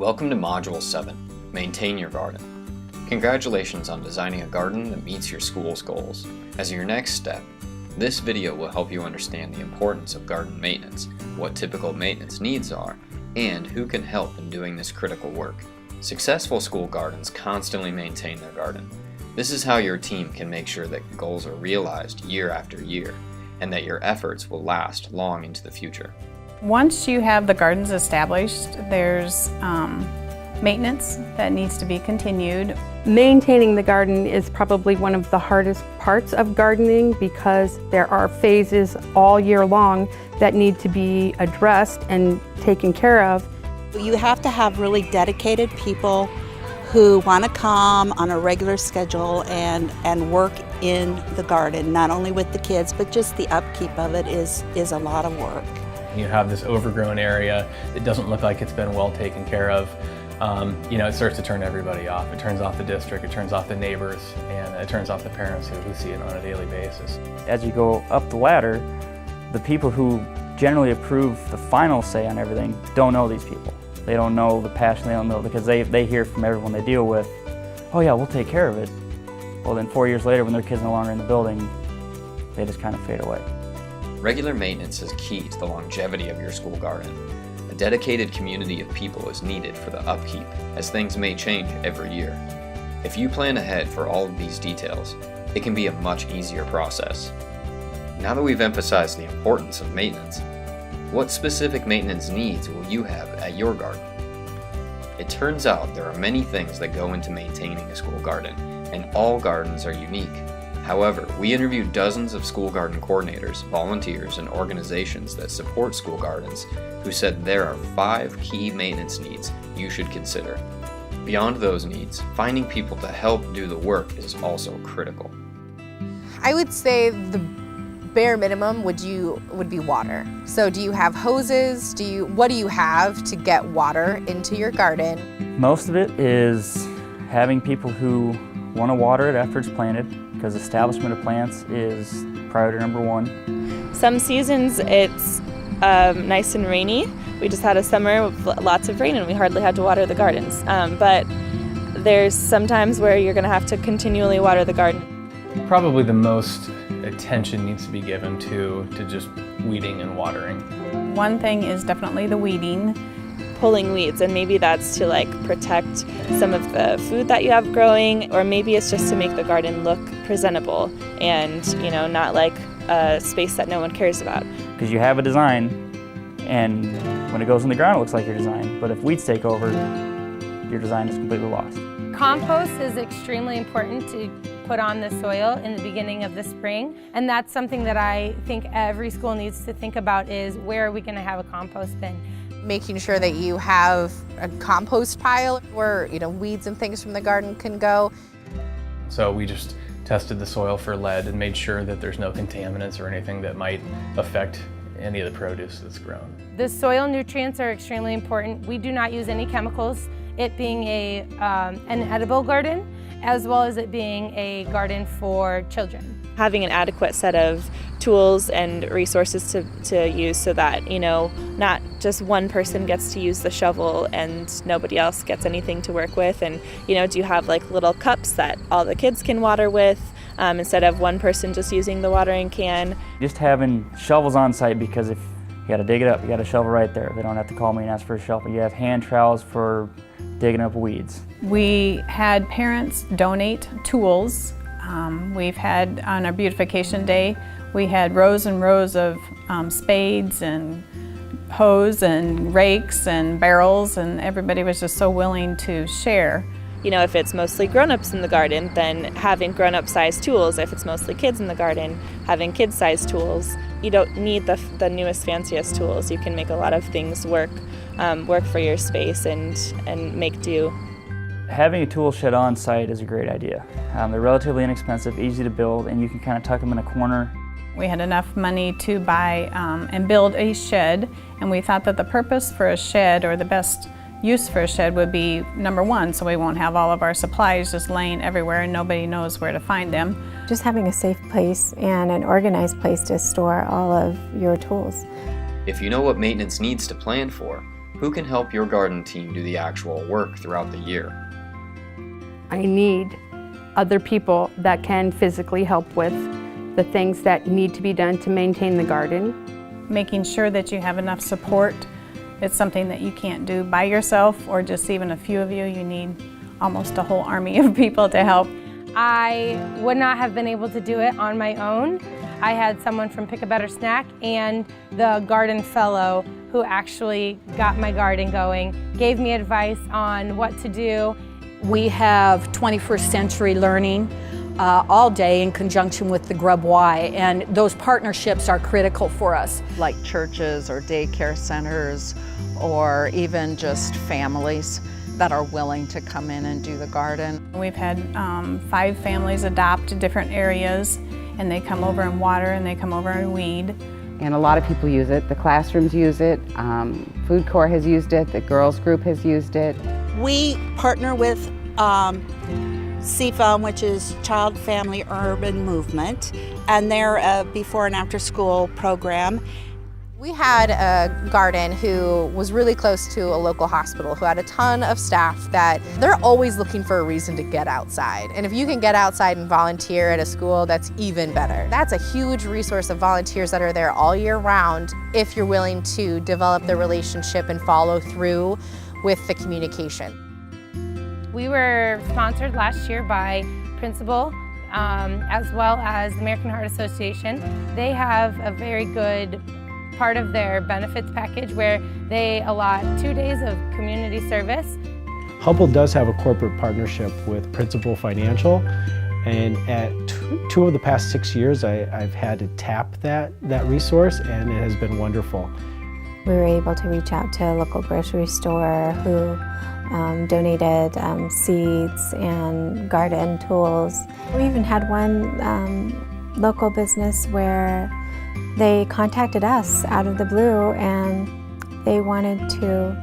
Welcome to Module 7, Maintain Your Garden. Congratulations on designing a garden that meets your school's goals. As your next step, this video will help you understand the importance of garden maintenance, what typical maintenance needs are, and who can help in doing this critical work. Successful school gardens constantly maintain their garden. This is how your team can make sure that goals are realized year after year, and that your efforts will last long into the future. Once you have the gardens established, there's maintenance that needs to be continued. Maintaining the garden is probably one of the hardest parts of gardening because there are phases all year long that need to be addressed and taken care of. You have to have really dedicated people who want to come on a regular schedule and work in the garden, not only with the kids, but just the upkeep of it is a lot of work. You have this overgrown area that doesn't look like it's been well taken care of. It starts to turn everybody off. It turns off the district, it turns off the neighbors, and it turns off the parents who see it on a daily basis. As you go up the ladder, the people who generally approve the final say on everything don't know these people. They don't know the passion, they don't know, because they hear from everyone they deal with, oh yeah, we'll take care of it. Well then 4 years later when their kid's no longer in the building, they just kind of fade away. Regular maintenance is key to the longevity of your school garden. A dedicated community of people is needed for the upkeep, as things may change every year. If you plan ahead for all of these details, it can be a much easier process. Now that we've emphasized the importance of maintenance, what specific maintenance needs will you have at your garden? It turns out there are many things that go into maintaining a school garden, and all gardens are unique. However, we interviewed dozens of school garden coordinators, volunteers, and organizations that support school gardens who said there are 5 key maintenance needs you should consider. Beyond those needs, finding people to help do the work is also critical. I would say the bare minimum would be water. So do you have hoses? What do you have to get water into your garden? Most of it is having people who want to water it after it's planted, because establishment of plants is priority number 1. Some seasons it's nice and rainy. We just had a summer with lots of rain and we hardly had to water the gardens. But there's some times where you're going to have to continually water the garden. Probably the most attention needs to be given to just weeding and watering. One thing is definitely the weeding. Pulling weeds, and maybe that's to protect some of the food that you have growing, or maybe it's just to make the garden look presentable and not like a space that no one cares about. Because you have a design, and when it goes in the ground it looks like your design, but if weeds take over, your design is completely lost. Compost is extremely important to put on the soil in the beginning of the spring, and that's something that I think every school needs to think about, is where are we going to have a compost bin? Making sure that you have a compost pile where weeds and things from the garden can go. So we just tested the soil for lead and made sure that there's no contaminants or anything that might affect any of the produce that's grown. The soil nutrients are extremely important. We do not use any chemicals, it being an edible garden, as well as it being a garden for children. Having an adequate set of tools and resources to use so that, not just one person gets to use the shovel and nobody else gets anything to work with. And, do you have little cups that all the kids can water with instead of one person just using the watering can? Just having shovels on site, because if you got to dig it up, you got a shovel right there. They don't have to call me and ask for a shovel. You have hand trowels for digging up weeds. We had parents donate tools. We've had, on our beautification day, we had rows and rows of spades and hoes and rakes and barrels, and everybody was just so willing to share. If it's mostly grown-ups in the garden, then having grown-up sized tools. If it's mostly kids in the garden, having kid-sized tools. You don't need the newest, fanciest tools. You can make a lot of things work for your space and make do. Having a tool shed on site is a great idea. They're relatively inexpensive, easy to build, and you can kind of tuck them in a corner. We had enough money to buy and build a shed, and we thought that the purpose for a shed, or the best use for a shed, would be number 1, so we won't have all of our supplies just laying everywhere and nobody knows where to find them. Just having a safe place and an organized place to store all of your tools. If you know what maintenance needs to plan for, Who can help your garden team do the actual work throughout the year? I need other people that can physically help with the things that need to be done to maintain the garden. Making sure that you have enough support. It's something that you can't do by yourself or just even a few of you. You need almost a whole army of people to help. I would not have been able to do it on my own. I had someone from Pick a Better Snack and the garden fellow who actually got my garden going, gave me advice on what to do. We have 21st century learning all day in conjunction with the Grub Y, and those partnerships are critical for us. Like churches or daycare centers or even just families that are willing to come in and do the garden. We've had 5 families adopt different areas, and they come over and water and they come over and weed. And a lot of people use it. The classrooms use it, Food Corps has used it, the girls group has used it. We partner with CFUM, which is Child Family Urban Movement, and they're a before and after school program. We had a garden who was really close to a local hospital who had a ton of staff that they're always looking for a reason to get outside. And if you can get outside and volunteer at a school, that's even better. That's a huge resource of volunteers that are there all year round if you're willing to develop the relationship and follow through with the communication. We were sponsored last year by Principal as well as the American Heart Association. They have a very good part of their benefits package where they allot 2 days of community service. Humboldt does have a corporate partnership with Principal Financial, and at two of the past 6 years I've had to tap that resource, and it has been wonderful. We were able to reach out to a local grocery store who donated seeds and garden tools. We even had one local business where they contacted us out of the blue and they wanted to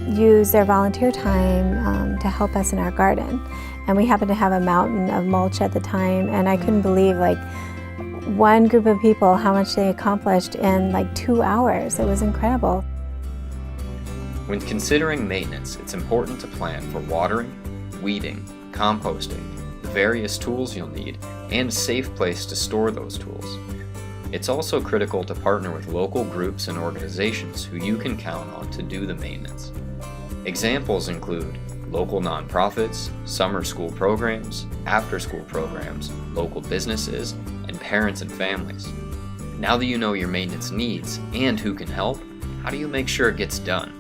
use their volunteer time to help us in our garden. And we happened to have a mountain of mulch at the time, and I couldn't believe, like, one group of people, how much they accomplished in like 2 hours. It was incredible. When considering maintenance, it's important to plan for watering, weeding, composting, the various tools you'll need, and a safe place to store those tools. It's also critical to partner with local groups and organizations who you can count on to do the maintenance. Examples include local nonprofits, summer school programs, after-school programs, local businesses, and parents and families. Now that you know your maintenance needs and who can help, how do you make sure it gets done?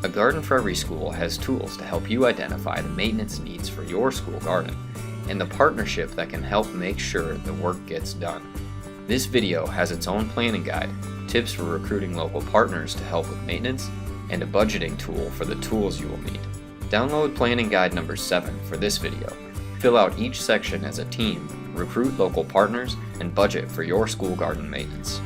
A Garden for Every School has tools to help you identify the maintenance needs for your school garden and the partnership that can help make sure the work gets done. This video has its own planning guide, tips for recruiting local partners to help with maintenance, and a budgeting tool for the tools you will need. Download Planning Guide number 7 for this video. Fill out each section as a team, recruit local partners, and budget for your school garden maintenance.